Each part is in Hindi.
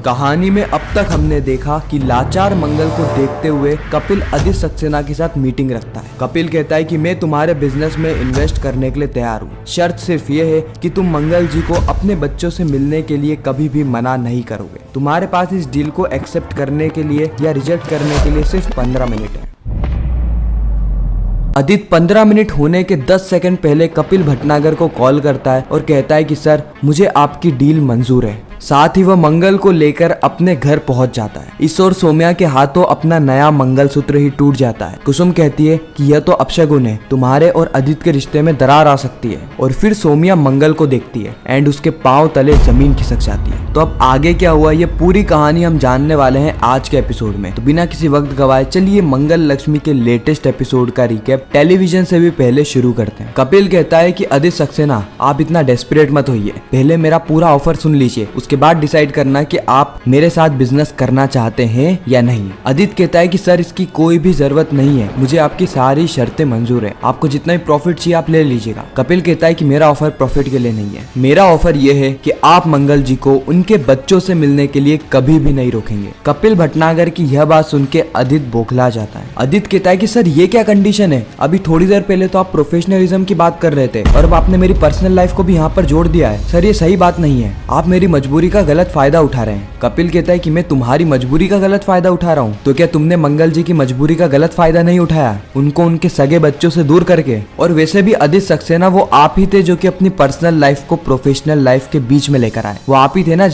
कहानी में अब तक हमने देखा कि लाचार मंगल को देखते हुए कपिल आदित्य सक्सेना के साथ मीटिंग रखता है। कपिल कहता है कि मैं तुम्हारे बिजनेस में इन्वेस्ट करने के लिए तैयार हूँ, शर्त सिर्फ ये है कि तुम मंगल जी को अपने बच्चों से मिलने के लिए कभी भी मना नहीं करोगे। तुम्हारे पास इस डील को एक्सेप्ट करने के लिए या रिजेक्ट करने के लिए सिर्फ 15 मिनट है। आदित्य 15 मिनट होने के 10 सेकंड पहले कपिल भटनागर को कॉल करता है और कहता है कि सर मुझे आपकी डील मंजूर है। साथ ही वह मंगल को लेकर अपने घर पहुंच जाता है। इस ओर सौम्या के हाथों अपना नया मंगलसूत्र ही टूट जाता है। कुसुम कहती है कि यह तो अपशगुन है, तुम्हारे और आदित्य के रिश्ते में दरार आ सकती है। और फिर सौम्या मंगल को देखती है एंड उसके पांव तले जमीन खिसक जाती है। तो अब आगे क्या हुआ ये पूरी कहानी हम जानने वाले हैं आज के एपिसोड में। तो बिना किसी वक्त गवाए चलिए मंगल लक्ष्मी के लेटेस्ट एपिसोड का रिकैप टेलीविजन से भी पहले शुरू करते हैं। कपिल कहता है कि आदित्य सक्सेना आप इतना डेस्परेट मत होइए, पहले मेरा पूरा ऑफर सुन लीजिए, उसके बाद डिसाइड करना कि आप मेरे साथ बिजनेस करना चाहते हैं या नहीं। आदित्य कहता है कि सर इसकी कोई भी जरूरत नहीं है, मुझे आपकी सारी शर्तें मंजूर है, आपको जितना भी प्रॉफिट चाहिए आप ले लीजिएगा। कपिल कहता है कि मेरा ऑफर प्रॉफिट के लिए नहीं है, मेरा ऑफर ये है कि आप मंगल जी को उनके बच्चों से मिलने के लिए कभी भी नहीं रोकेंगे। कपिल भटनागर की यह बात सुन के आदित्य बौखला जाता है। आदित्य कहता है कि सर ये क्या कंडीशन है, अभी थोड़ी देर पहले तो आप प्रोफेशनलिज्म की बात कर रहे थे और अब आपने मेरी पर्सनल लाइफ को भी यहाँ पर जोड़ दिया है। सर ये सही बात नहीं है, आप मेरी मजबूरी का गलत फायदा उठा रहे हैं। कपिल कहता है कि मैं तुम्हारी मजबूरी का गलत फायदा उठा रहा हूँ, तो क्या तुमने मंगल जी की मजबूरी का गलत फायदा नहीं उठाया, उनको उनके सगे बच्चों से दूर करके? और वैसे भी आदित्य सक्सेना वो आप ही थे जो कि अपनी पर्सनल लाइफ को प्रोफेशनल लाइफ के बीच में लेकर आए। वो आप ही थे ना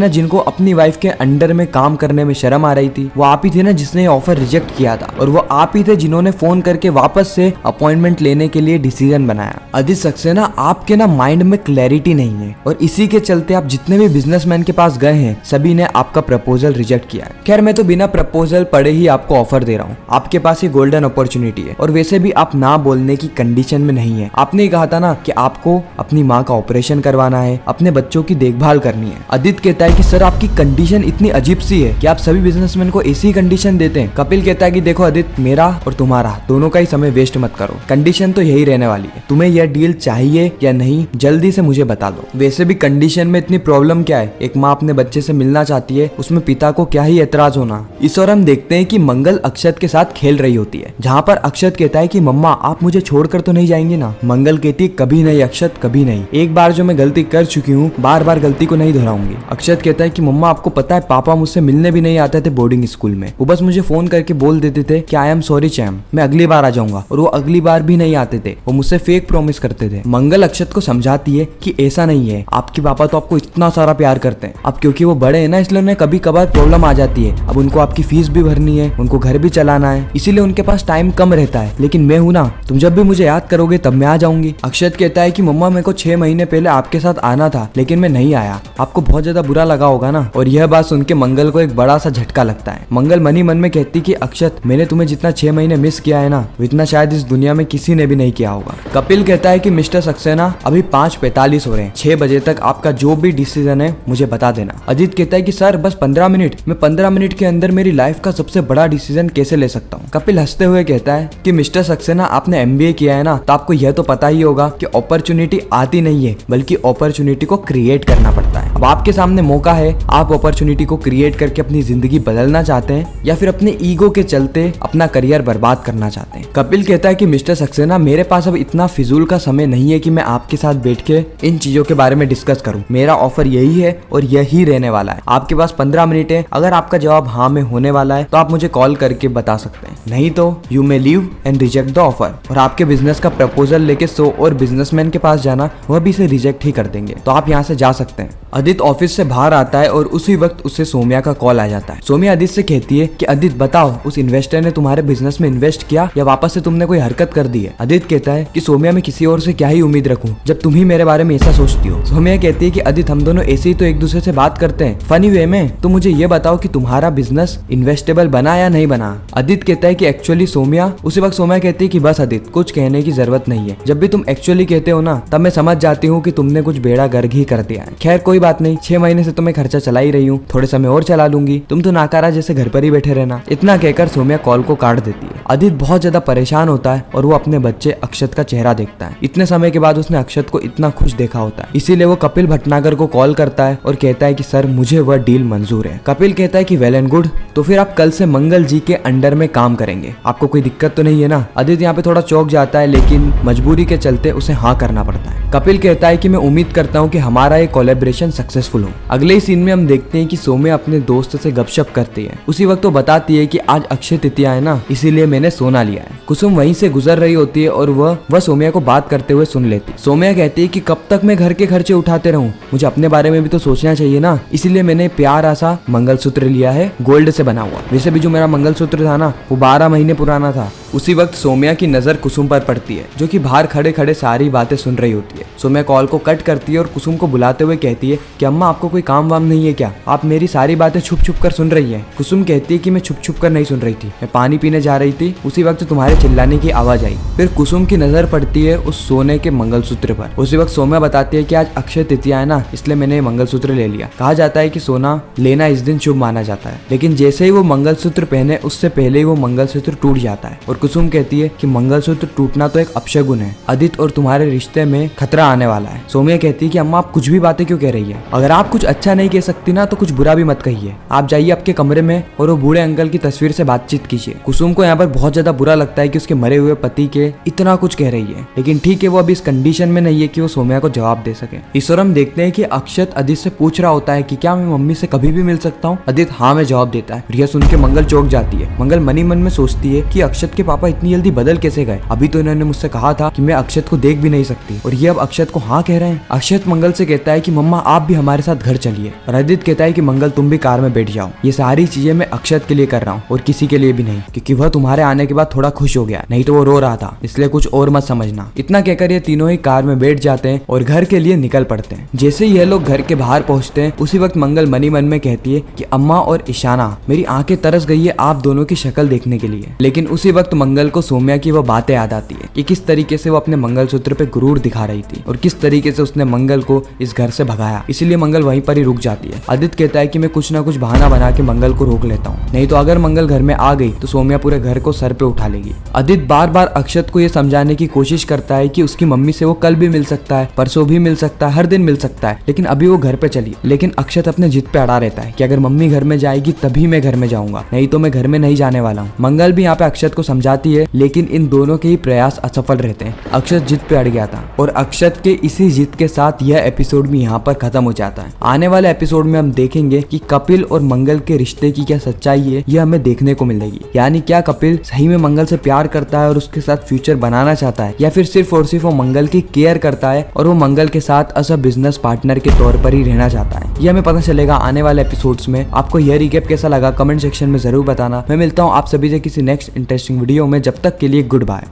जिनको अपनी वाइफ के अंडर में काम करने में शर्म आ रही थी। वो आप ही थे ना जिसने ऑफर रिजेक्ट किया था, और वो आप ही थे जिन्होंने फोन करके वापस से अपॉइंटमेंट लेने के लिए डिसीजन बनाया। आदित्य सक्सेना आपके ना माइंड में क्लैरिटी नहीं है, और इसी के चलते आप जितने भी बिजनेसमैन के पास गए हैं सभी ने आपका प्रपोजल रिजेक्ट किया है। खैर मैं तो बिना प्रपोजल पढ़े ही आपको ऑफर दे रहा हूँ, आपके पास ये गोल्डन अपॉर्चुनिटी है। और वैसे भी आप ना बोलने की कंडीशन में नहीं है, आपने ही कहा था ना कि आपको अपनी माँ का ऑपरेशन करवाना है, अपने बच्चों की देखभाल करनी है। आदित्य कहता है कि सर आपकी कंडीशन इतनी अजीब सी है कि आप सभी बिजनेसमैन को ऐसी कंडीशन देते हैं। कपिल कहता है कि देखो आदित्य, मेरा और तुम्हारा दोनों का ही समय वेस्ट मत करो, कंडीशन तो यही रहने वाली है, तुम्हें यह डील चाहिए या नहीं जल्दी से मुझे बता दो। वैसे भी कंडीशन में इतनी प्रॉब्लम क्या है, एक माँ अपने बच्चे से मिलना चाहती है, उसमें पिता को क्या ही एतराज होना। इस और हम देखते हैं कि मंगल अक्षत के साथ खेल रही होती है, जहाँ पर अक्षत कहता है कि मम्मा आप मुझे छोड़कर तो नहीं जाएंगे ना। मंगल कहती है कभी नहीं अक्षत, कभी नहीं, एक बार जो मैं गलती कर चुकी हूँ बार बार गलती को नहीं दोहराऊंगी। अक्षत कहता है कि मम्मा आपको पता है पापा मुझसे मिलने भी नहीं आते थे बोर्डिंग स्कूल में, वो बस मुझे फोन करके बोल देते थे कि आई एम सॉरी चैम, मैं अगली बार आ जाऊंगा, और वो अगली बार भी नहीं आते थे, वो मुझसे फेक प्रॉमिस करते थे। मंगल अक्षत को समझाती है कि ऐसा नहीं है, आपके पापा तो आपको इतना सारा प्यार करते हैं, अब क्योंकि वो बड़े हैं ना इसलिए उन्हें कभी कभार प्रॉब्लम आ जाती है, अब उनको आपकी फीस भी भरनी है, उनको घर भी चलाना है, इसीलिए उनके पास टाइम कम रहता है, लेकिन मैं हूं ना, तुम जब भी मुझे याद करोगे तब मैं आ जाऊंगी। अक्षत कहता है कि मम्मा मेरे को 6 महीने पहले आपके साथ आना था लेकिन मैं नहीं आया, आपको बहुत ज्यादा बुरा लगा होगा ना। और यह बात सुन के मंगल को एक बड़ा सा झटका लगता है। मंगल मन ही मन में कहती कि अक्षत मैंने तुम्हें जितना 6 महीने मिस किया है ना, इतना शायद इस दुनिया में किसी ने भी नहीं किया होगा। कपिल कहता है कि मिस्टर सक्सेना अभी 5:45 हो रहे हैं, 6 बजे तक आपका जो भी डिसीजन है मुझे बता देना। आदित्य कहता है कि सर बस 15 मिनट, मैं 15 मिनट के अंदर मेरी लाइफ का सबसे बड़ा डिसीजन कैसे ले सकता हूँ। कपिल हंसते हुए कहता है कि मिस्टर सक्सेना आपने MBA किया है ना, तो आपको यह तो पता ही होगा कि अपॉर्चुनिटी आती नहीं है बल्कि अपॉर्चुनिटी को क्रिएट करना पड़ता है। अब आपके सामने मौका है, आप अपॉर्चुनिटी को क्रिएट करके अपनी जिंदगी बदलना चाहते हैं या फिर अपने ईगो के चलते अपना करियर बर्बाद करना चाहते हैं। कपिल कहता है कि मिस्टर सक्सेना मेरे पास अब इतना फिजूल का समय नहीं है कि मैं आपके साथ बैठ के इन चीजों के बारे में डिस्कस करूं, मेरा ऑफर यही है और यही रहने वाला है। आपके पास 15 मिनट है, अगर आपका जवाब हाँ में होने वाला है तो आप मुझे कॉल करके बता सकते हैं, नहीं तो you may leave and reject the offer. और आपके बिजनेस का प्रपोजल लेके 100 और बिजनेसमैन के पास जाना, वह भी इसे रिजेक्ट ही कर देंगे, तो आप यहाँ से जा सकते हैं। आदित्य ऑफिस से बाहर आता है और उसी वक्त उसे सौम्या का कॉल आ जाता है। सौम्या आदित्य से कहती है कि आदित्य बताओ, उस इन्वेस्टर ने तुम्हारे बिजनेस में इन्वेस्ट किया या वापस से तुमने कोई हरकत कर दी है। आदित्य कहता है कि सौम्या मैं किसी और से क्या ही उम्मीद रखूं जब तुम ही मेरे बारे में ऐसा सोचती हो। सौम्या कहती है कि आदित्य हम दोनों ऐसे ही तो एक दूसरे से बात करते हैं फनी वे में, तो मुझे ये बताओ कि तुम्हारा बिजनेस इन्वेस्टेबल बना या नहीं बना। आदित्य कहता है कि एक्चुअली सौम्या, उसी वक्त सौम्या कहती है कि बस आदित्य कुछ कहने की जरूरत नहीं है, जब भी तुम एक्चुअली कहते हो ना तब मैं समझ जाती हूँ कि तुमने कुछ बेड़ा गर्क ही कर दिया है। खैर कोई बात नहीं, 6 महीने से तो मैं खर्चा चला ही रही हूँ, थोड़े समय और चला लूंगी, तुम तो नाकारा जैसे घर पर ही बैठे रहना। इतना कहकर सौम्या कॉल को काट देती है। आदित्य बहुत ज्यादा परेशान होता है और वो अपने बच्चे अक्षत का चेहरा देखता है। इतने समय के बाद उसने अक्षत को इतना खुश देखा होता है, इसीलिए वो कपिल भटनागर को कॉल करता है और कहता है कि सर मुझे वह डील मंजूर है। कपिल कहता है कि वेल एंड गुड, तो फिर आप कल से मंगल जी के अंडर में काम करेंगे, आपको कोई दिक्कत तो नहीं है ना। आदित्य यहाँ पे थोड़ा चौंक जाता है, लेकिन मजबूरी के चलते उसे हाँ करना पड़ता है। कपिल कहता है कि मैं उम्मीद करता हूँ कि हमारा ये कोलैबोरेशन सक्सेसफुल हो। अगले ही सीन में हम देखते हैं कि सौम्या अपने दोस्त से गपशप करती है। उसी वक्त वो बताती है कि आज अक्षय तृतीया है ना, इसीलिए मैंने सोना लिया है। कुसुम वहीं से गुजर रही होती है और वह सौम्या को बात करते हुए सुन लेती। सौम्या कहती है कि कब तक मैं घर के खर्चे उठाते रहूं, मुझे अपने बारे में भी तो सोचना चाहिए ना, इसीलिए मैंने प्यारा सा मंगलसूत्र लिया है, गोल्ड से बना हुआ। वैसे भी जो मेरा मंगलसूत्र था ना, वो 12 महीने पुराना था। उसी वक्त सौम्या की नजर कुसुम पर पड़ती है, जो कि बाहर खड़े खड़े सारी बातें सुन रही होती है। सौम्या कॉल को कट करती है और कुसुम को बुलाते हुए कहती है कि अम्मा आपको कोई काम वाम नहीं है क्या, आप मेरी सारी बातें छुप छुप कर सुन रही है। कुसुम कहती है कि मैं छुप छुप कर नहीं सुन रही थी, मैं पानी पीने जा रही थी, उसी वक्त तुम्हारे चिल्लाने की आवाज आई। फिर कुसुम की नजर पड़ती है उस सोने के मंगलसूत्र पर। उसी वक्त सौम्या बताती है कि आज अक्षय तृतीया है ना, इसलिए मैंने मंगलसूत्र ले लिया। कहा जाता है कि सोना लेना इस दिन शुभ माना जाता है, लेकिन जैसे ही वो मंगलसूत्र पहने उससे पहले ही वो मंगलसूत्र टूट जाता है। और कुसुम कहती है कि मंगलसूत्र टूटना तो एक अपशगुन है, आदित्य और तुम्हारे रिश्ते में खतरा आने वाला है। सौम्या कहती है कि अम्मा आप कुछ भी बातें क्यों कह रही है, अगर आप कुछ अच्छा नहीं कह सकती ना तो कुछ बुरा भी मत कहिए। आप जाइए आपके कमरे में और वो बूढ़े अंकल की तस्वीर से बातचीत कीजिए। कुसुम को यहाँ पर बहुत ज्यादा बुरा लगता है कि उसके मरे हुए पति के इतना कुछ कह रही है, लेकिन ठीक है वो अभी इस कंडीशन में नहीं है कि वो सौम्या को जवाब दे सके। इस और हम देखते हैं कि अक्षत आदित्य से पूछ रहा होता है कि क्या मैं मम्मी से कभी भी मिल सकता हूँ। आदित्य हाँ में जवाब देता है। यह सुन के मंगल चौंक जाती है। मंगल मनी मन में सोचती है कि अक्षत के पापा इतनी जल्दी बदल कैसे गए, अभी तो इन्होंने मुझसे कहा था कि मैं अक्षत को देख भी नहीं सकती और ये अब अक्षत को हाँ कह रहे हैं। अक्षत मंगल से कहता है कि मम्मा आप भी हमारे साथ घर चलिए, और आदित्य कहता है कि मंगल तुम भी कार में बैठ जाओ, ये सारी चीजें मैं अक्षत के लिए कर रहा हूँ और किसी के लिए भी नहीं, क्योंकि वह तुम्हारे आने के बाद थोड़ा खुश हो गया, नहीं तो वो रो रहा था, इसलिए कुछ और मत समझना। इतना कहकर ये तीनों ही कार में बैठ जाते हैं और घर के लिए निकल पड़ते हैं। जैसे ही यह लोग घर के बाहर पहुंचते हैं उसी वक्त मंगल मनी मन में कहती है कि अम्मा और ईशाना मेरी आंखें तरस गई है आप दोनों की शक्ल देखने के लिए। लेकिन उसी वक्त मंगल को सौम्या की वो बातें याद आती है कि किस तरीके से वो अपने मंगलसूत्र पे गुरूर दिखा रही थी और किस तरीके से उसने मंगल को इस घर से भगाया, इसीलिए मंगल वहीं पर ही रुक जाती है। आदित्य कहता है कि मैं कुछ ना कुछ बहाना बना के मंगल को रोक लेता हूँ, नहीं तो अगर मंगल घर में आ गई तो सौम्या पूरे घर को सर पे उठा लेगी। आदित्य बार बार अक्षत को ये समझाने की कोशिश करता है कि उसकी मम्मी से वो कल भी मिल सकता है, परसों भी मिल सकता है, हर दिन मिल सकता है, लेकिन अभी वो घर पे चली। लेकिन अक्षत अपने जिद पे अड़ा रहता है कि अगर मम्मी घर में जाएगी तभी मैं घर में जाऊंगा, नहीं तो मैं घर में नहीं जाने वाला हूँ। मंगल भी यहाँ पे अक्षत को समझाती है, लेकिन इन दोनों के ही प्रयास असफल रहते हैं। अक्षत जिद पे अड़ गया था और अक्षत के इसी जिद के साथ यह एपिसोड भी यहाँ पर खत्म हो जाता है। आने वाले एपिसोड में हम देखेंगे कि कपिल और मंगल के रिश्ते की क्या सच्चाई है, यह हमें देखने को मिलेगी। यानी क्या कपिल सही में मंगल से प्यार करता है और उसके साथ फ्यूचर बनाना चाहता है, या फिर सिर्फ और सिर्फ वो मंगल की केयर करता है और वो मंगल के साथ एज अ बिजनेस पार्टनर के तौर पर ही रहना चाहता है। यह हमें पता चलेगा आने वाले एपिसोड्स में। आपको यह रिकैप कैसा लगा कमेंट सेक्शन में जरूर बताना। मैं मिलता हूँ आप सभी से किसी नेक्स्ट इंटरेस्टिंग वीडियो में, जब तक के लिए गुड बाय।